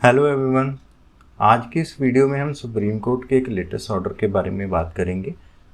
Hello everyone. आज के इस वीडियो में हम सुप्रीम कोर्ट के एक लेटेस्ट ऑर्डर के बारे में बात करेंगे।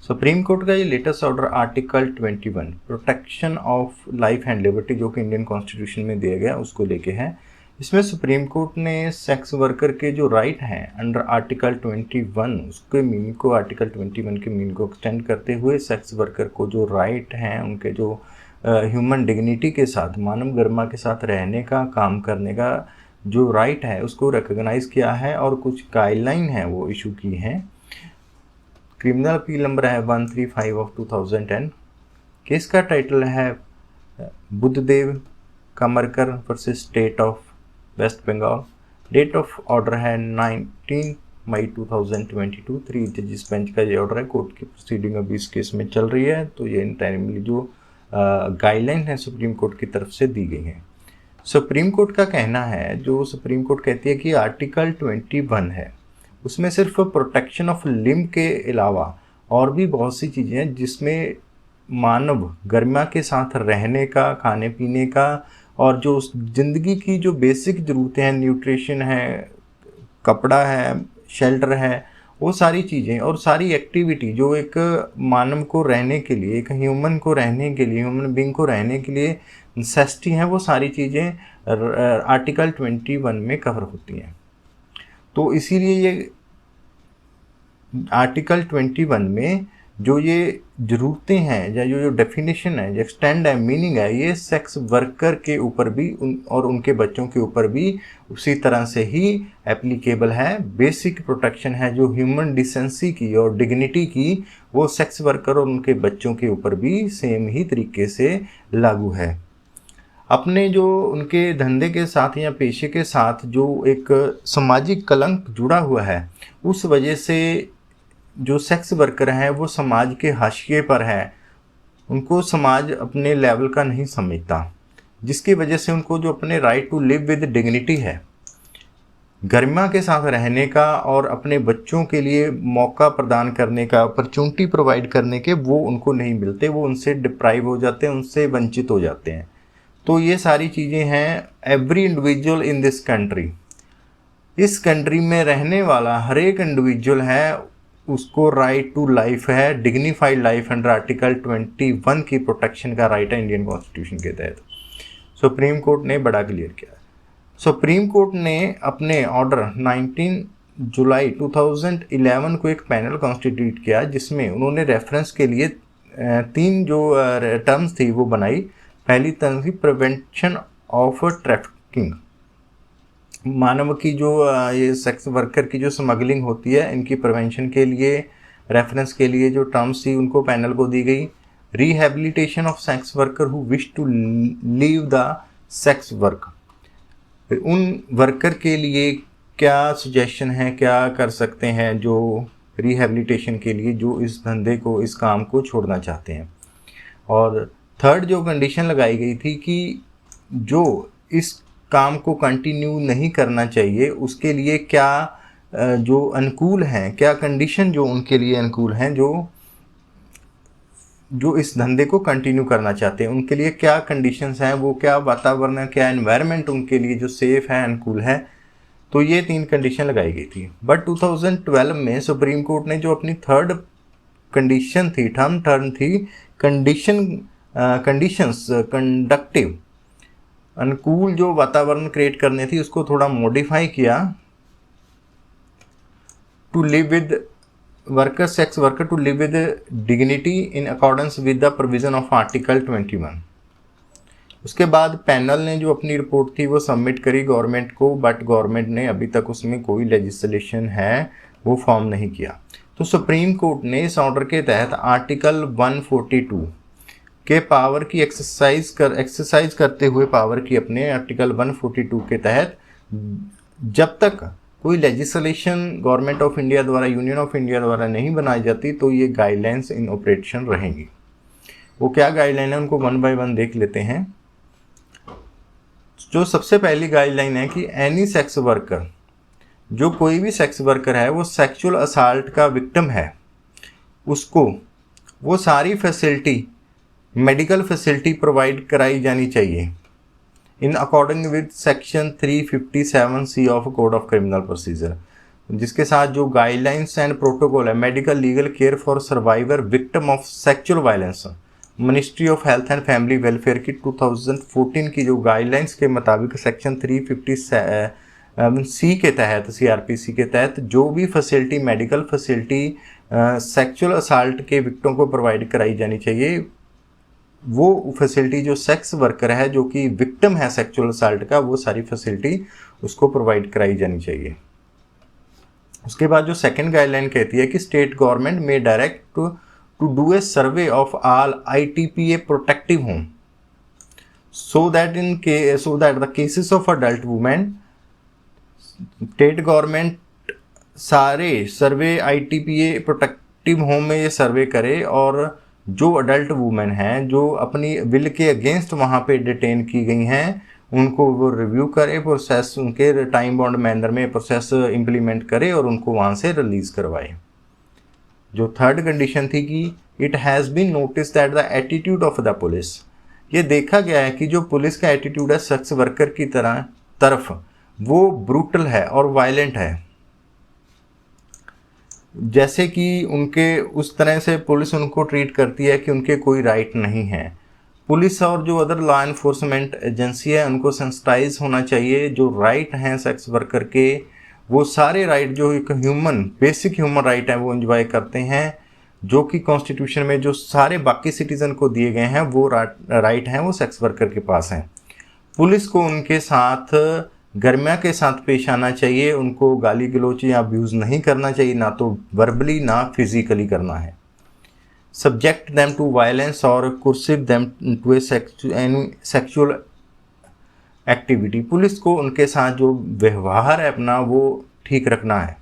सुप्रीम कोर्ट का ये latest order article 21 protection of life and liberty जो कि इंडियन कॉन्स्टिट्यूशन में दिया गया उसको लेके है। इसमें सुप्रीम कोर्ट ने सेक्स वर्कर के जो राइट हैं अंडर आर्टिकल 21 उसके मीनिंग को आर्टिकल 21 के मीनिंग को एक्सटेंड करते हुए सेक्स वर्कर को जो राइट हैं उनके जो ह्यूमन डिग्निटी के साथ मानव गरिमा के साथ रहने का काम करने का जो राइट है उसको रिकॉग्नाइज किया है और कुछ गाइडलाइन है वो इशू की हैं। क्रिमिनल अपील नंबर है 135 ऑफ 2010। केस का टाइटल है Buddhadev Kamarkar versus state of West Bengal. Date of order है 19 मई 2022। 3 जजेस बेंच का ये ऑर्डर है। कोर्ट की प्रोसीडिंग अभी इस केस में चल रही है। तो ये इंटायरली जो गाइडलाइन है सुप्रीम कोर्ट की तरफ से दी गई हैं। सुप्रीम कोर्ट का कहना है, जो सुप्रीम कोर्ट कहती है कि आर्टिकल 21 है उसमें सिर्फ प्रोटेक्शन ऑफ लिम्ब के अलावा और भी बहुत सी चीज़ें हैं जिसमें मानव गरिमा के साथ रहने का, खाने पीने का और जो ज़िंदगी की जो बेसिक ज़रूरतें हैं, न्यूट्रिशन है, कपड़ा है, शेल्टर है, वो सारी चीज़ें और सारी एक्टिविटी जो एक मानव को रहने के लिए, एक ह्यूमन को रहने के लिए, ह्यूमन बींग को रहने के लिए नेसेसिटी हैं, वो सारी चीज़ें आर्टिकल 21 में कवर होती हैं। तो इसीलिए ये आर्टिकल 21 में जो ये ज़रूरतें हैं या जो डेफिनेशन है, जो एक्सटेंड है, मीनिंग है, ये सेक्स वर्कर के ऊपर भी और उनके बच्चों के ऊपर भी उसी तरह से ही एप्लीकेबल है। बेसिक प्रोटेक्शन है जो ह्यूमन डिसेंसी की और डिग्निटी की, वो सेक्स वर्कर और उनके बच्चों के ऊपर भी सेम ही तरीके से लागू है। अपने जो उनके धंधे के साथ या पेशे के साथ जो एक सामाजिक कलंक जुड़ा हुआ है, उस वजह से जो सेक्स वर्कर हैं वो समाज के हाशिए पर है। उनको समाज अपने लेवल का नहीं समझता, जिसकी वजह से उनको जो अपने right to live with dignity है, गरिमा के साथ रहने का और अपने बच्चों के लिए मौका प्रदान करने का, अपॉर्चुनिटी प्रोवाइड करने के, वो उनको नहीं मिलते। वो उनसे डिप्राइव हो जाते हैं, उनसे वंचित हो जाते हैं। तो ये सारी चीज़ें हैं every individual in this country, इस कंट्री में रहने वाला हर एक इंडिविजुअल है, उसको राइट टू लाइफ है, डिग्निफाइड लाइफ अंडर आर्टिकल 21 की प्रोटेक्शन का राइट है इंडियन कॉन्स्टिट्यूशन के तहत। सुप्रीम कोर्ट ने बड़ा क्लियर किया। सुप्रीम कोर्ट ने अपने ऑर्डर 19 जुलाई 2011 को एक पैनल कॉन्स्टिट्यूट किया जिसमें उन्होंने रेफरेंस के लिए 3 जो टर्म्स थी वो बनाई। पहली टर्म थी प्रिवेंशन ऑफ ट्रैफिकिंग, मानव की जो ये सेक्स वर्कर की जो स्मगलिंग होती है इनकी प्रिवेंशन के लिए रेफरेंस के लिए जो टर्म्स थी उनको पैनल को दी गई। Rehabilitation of sex worker who wish to leave the sex work, उन वर्कर के लिए क्या सजेशन है, क्या कर सकते हैं जो रिहेबिलिटेशन के लिए जो इस धंधे को, इस काम को छोड़ना चाहते हैं। और थर्ड जो कंडीशन लगाई गई थी कि जो इस काम को कंटिन्यू नहीं करना चाहिए उसके लिए क्या जो अनुकूल हैं, क्या कंडीशन जो उनके लिए अनुकूल हैं, जो इस धंधे को कंटिन्यू करना चाहते हैं उनके लिए क्या कंडीशंस हैं, वो क्या वातावरण है, क्या एनवायरनमेंट उनके लिए जो सेफ है, अनुकूल है। तो ये 3 कंडीशन लगाई गई थी। बट 2012 में सुप्रीम कोर्ट ने जो अपनी थर्ड कंडीशन थी, टर्म थी कंडीशंस कंडक्टिव, अनुकूल जो वातावरण क्रिएट करनी थी, उसको थोड़ा मॉडिफाई किया। To live with worker, sex worker to live with dignity in accordance with the provision of article 21। उसके बाद पैनल ने जो अपनी रिपोर्ट थी वो सबमिट करी गवर्नमेंट को, बट गवर्नमेंट ने अभी तक उसमें कोई लेजिस्लेशन है वो फॉर्म नहीं किया। तो सुप्रीम कोर्ट ने इस ऑर्डर के तहत आर्टिकल 142 के पावर की एक्सरसाइज करते हुए पावर की अपने आर्टिकल 142 के तहत जब तक कोई लेजिस्लेशन गवर्नमेंट ऑफ इंडिया द्वारा, यूनियन ऑफ इंडिया द्वारा नहीं बनाई जाती तो ये गाइडलाइंस इन ऑपरेशन रहेंगी। वो क्या गाइडलाइन है उनको 1 बाय 1 देख लेते हैं। जो सबसे पहली गाइडलाइन है कि एनी सेक्स वर्कर, जो कोई भी सेक्स वर्कर है वो सेक्सुअल असाल्ट का विक्टिम है, उसको वो सारी फैसिलिटी, मेडिकल फैसिलिटी प्रोवाइड कराई जानी चाहिए in according with section 357C of code of criminal procedure, जिसके साथ जो गाइडलाइंस एंड प्रोटोकॉल है medical legal care for survivor victim of sexual violence, ministry of health and family welfare की 2014 की जो गाइडलाइंस के मुताबिक सेक्शन 357C के तहत, CRPC के तहत जो भी facility, medical facility sexual assault के विक्टिम को प्रोवाइड कराई जानी चाहिए, वो फैसिलिटी जो सेक्स वर्कर है जो कि विक्टिम है सेक्सुअल असाल्ट का, वो सारी फैसिलिटी उसको प्रोवाइड कराई जानी चाहिए। उसके बाद जो सेकंड गाइडलाइन कहती है कि स्टेट गवर्नमेंट में direct to do a survey of all ITPA protective home so that the cases of adult women, state government सारे सर्वे ITPA प्रोटेक्टिव होम में ये सर्वे करे और जो अडल्ट वुमेन हैं जो अपनी विल के अगेंस्ट वहाँ पे डिटेन की गई हैं उनको वो रिव्यू करे, प्रोसेस उनके टाइम बाउंड मैनर में प्रोसेस इम्प्लीमेंट करे और उनको वहाँ से रिलीज़ करवाए। जो थर्ड कंडीशन थी कि it has been notice that the attitude of the police, ये देखा गया है कि जो पुलिस का एटीट्यूड है सेक्स वर्कर की तरफ वो ब्रूटल है और वायलेंट है, जैसे कि उनके उस तरह से पुलिस उनको ट्रीट करती है कि उनके कोई राइट नहीं है। पुलिस और जो अदर लॉ इन्फोर्समेंट एजेंसी है उनको सेंसिटाइज होना चाहिए, जो राइट हैं सेक्स वर्कर के वो सारे राइट जो एक बेसिक ह्यूमन राइट हैं वो एंजॉय करते हैं, जो कि कॉन्स्टिट्यूशन में जो सारे बाकी सिटीज़न को दिए गए हैं वो राइट हैं वो सेक्स वर्कर के पास हैं। पुलिस को उनके साथ गर्मिया के साथ पेश आना चाहिए, उनको गाली गलोच या अब्यूज़ नहीं करना चाहिए, ना तो वर्बली ना फिजिकली करना है। सब्जेक्ट देम टू वायलेंस और coerce them to a sexual activity, police को उनके साथ जो व्यवहार है अपना वो ठीक रखना है।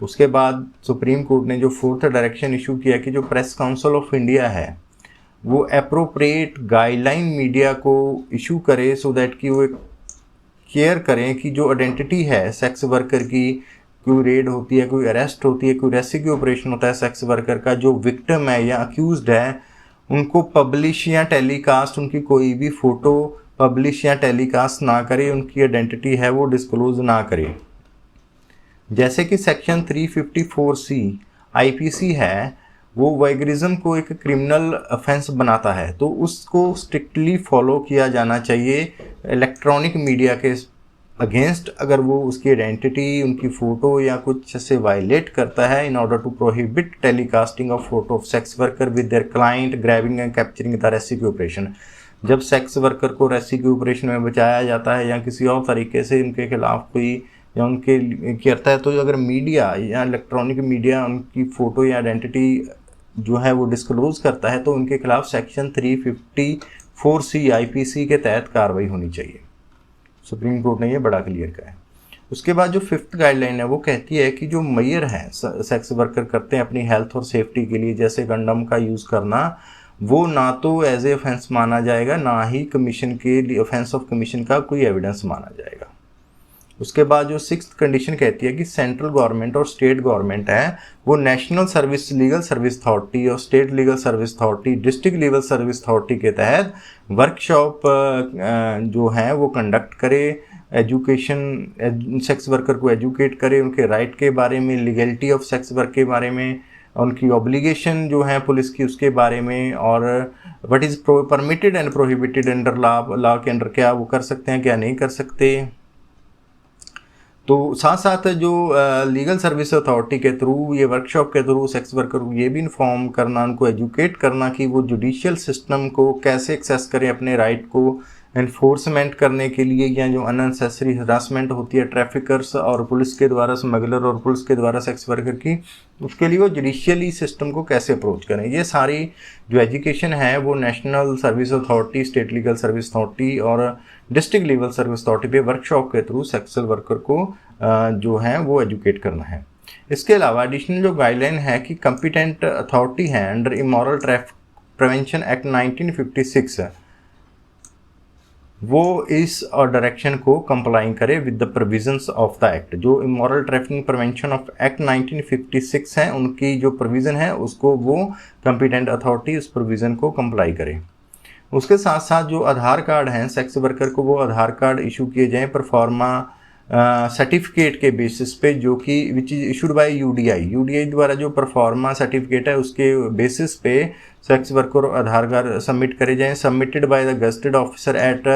उसके बाद सुप्रीम कोर्ट ने जो फोर्थ डायरेक्शन इशू किया कि जो प्रेस काउंसिल ऑफ इंडिया है वो एप्रोप्रिएट गाइडलाइन मीडिया को इशू करे सो दैट कि वो केयर करें कि जो आइडेंटिटी है सेक्स वर्कर की, कोई रेड होती है, कोई अरेस्ट होती है, कोई रेस्क्यू ऑपरेशन होता है सेक्स वर्कर का, जो विक्टिम है या अक्यूज्ड है उनको पब्लिश या टेलीकास्ट, उनकी कोई भी फ़ोटो पब्लिश या टेलीकास्ट ना करे, उनकी आइडेंटिटी है वो डिस्क्लोज ना करे। जैसे कि सेक्शन 354C IPC है वो वाइगरिज्म को एक क्रिमिनल ऑफेंस बनाता है, तो उसको स्ट्रिक्टली फॉलो किया जाना चाहिए। इलेक्ट्रॉनिक मीडिया के अगेंस्ट अगर वो उसकी आइडेंटिटी, उनकी फ़ोटो या कुछ से वायलेट करता है in order to prohibit telecasting of photo of sex worker with their client grabbing and capturing the rescue operation, जब सेक्स वर्कर को रेस्क्यू ऑपरेशन में बचाया जाता है या किसी और तरीके से उनके खिलाफ कोई या उनके करता है, तो अगर मीडिया या इलेक्ट्रॉनिक मीडिया उनकी फ़ोटो या आइडेंटिटी जो है वो डिस्क्लोज करता है तो उनके खिलाफ सेक्शन 354C IPC के तहत कार्रवाई होनी चाहिए। सुप्रीम कोर्ट ने ये बड़ा क्लियर कहा है। उसके बाद जो फिफ्थ गाइडलाइन है वो कहती है कि जो मेजर हैं सेक्स वर्कर करते हैं अपनी हेल्थ और सेफ्टी के लिए, जैसे कंडम का यूज़ करना, वो ना तो एज ए ऑफेंस माना जाएगा ना ही कमीशन के लिए ऑफेंस ऑफ कमीशन का कोई एविडेंस माना जाएगा। उसके बाद जो सिक्स्थ कंडीशन कहती है कि सेंट्रल गवर्नमेंट और स्टेट गवर्नमेंट है वो national service legal service authority और state legal service authority, district legal service authority के तहत वर्कशॉप जो है वो कंडक्ट करे, एजुकेशन सेक्स वर्कर को एजुकेट करे, उनके राइट के बारे में, लीगलिटी ऑफ सेक्स वर्क के बारे में, उनकी ऑब्लिगेशन जो है पुलिस की उसके बारे में, और what is permitted and prohibited under law के अंडर क्या वो कर सकते हैं क्या नहीं कर सकते। तो साथ साथ जो लीगल सर्विस अथॉरिटी के थ्रू ये वर्कशॉप के थ्रू सेक्स वर्कर को ये भी इन्फॉर्म करना, उनको एजुकेट करना कि वो जुडिशियल सिस्टम को कैसे एक्सेस करें अपने राइट को एनफोर्समेंट करने के लिए, या जो अननेसेसरी हरासमेंट होती है ट्रैफिकर्स और पुलिस के द्वारा, स्मगलर और पुलिस के द्वारा सेक्स वर्कर की, उसके लिए वो जुडिशियली सिस्टम को कैसे अप्रोच करें। ये सारी जो एजुकेशन है वो national service authority, state legal service authority और डिस्ट्रिक्ट लीगल सर्विस अथॉरिटी पे वर्कशॉप के थ्रू सेक्सुअल वर्कर को जो है वो एजुकेट करना है। इसके अलावा एडिशनल जो गाइडलाइन है कि कंपिटेंट अथॉरिटी है under immoral traffic prevention act 1956 वो इस डायरेक्शन को कंप्लाई करे with the provisions of the act. जो immoral trafficking prevention of act 1956 है उनकी जो प्रोविज़न है उसको वो कंपिटेंट अथॉरिटी उस प्रोविज़न को कंप्लाई करे। उसके साथ साथ जो आधार कार्ड हैं सेक्स वर्कर को वो आधार कार्ड इशू किए जाएं परफॉर्मा सर्टिफिकेट के बेसिस पे, जो कि which is issued by UDI द्वारा जो परफॉर्मा सर्टिफिकेट है उसके बेसिस पे sex worker Aadhaar card submit करे जाएं, submitted by the gazetted officer at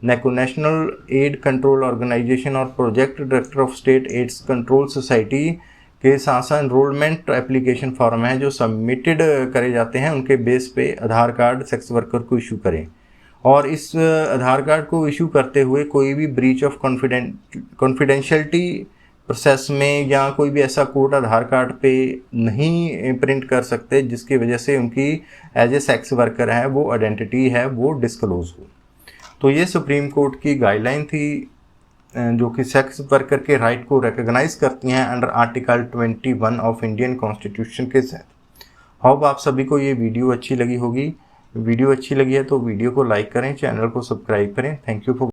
national aid control organisation और project director of state AIDS control society के साथ साथ एनरोलमेंट एप्लीकेशन फॉर्म है जो सबमिटेड करे जाते हैं, उनके बेस पे आधार कार्ड सेक्स वर्कर को इशू करें। और इस आधार कार्ड को इशू करते हुए कोई भी ब्रीच ऑफ कॉन्फिडेंशियलिटी प्रोसेस में या कोई भी ऐसा कोड आधार कार्ड पे नहीं प्रिंट कर सकते जिसकी वजह से उनकी एज ए सेक्स वर्कर है वो आइडेंटिटी है वो डिस्क्लोज हो। तो ये सुप्रीम कोर्ट की गाइडलाइन थी जो कि सेक्स वर्कर के राइट को रिकॉग्नाइज करती हैं under article 21 of Indian constitution के तहत। होप आप सभी को ये वीडियो अच्छी लगी होगी। वीडियो अच्छी लगी है तो वीडियो को लाइक करें, चैनल को सब्सक्राइब करें। Thank you for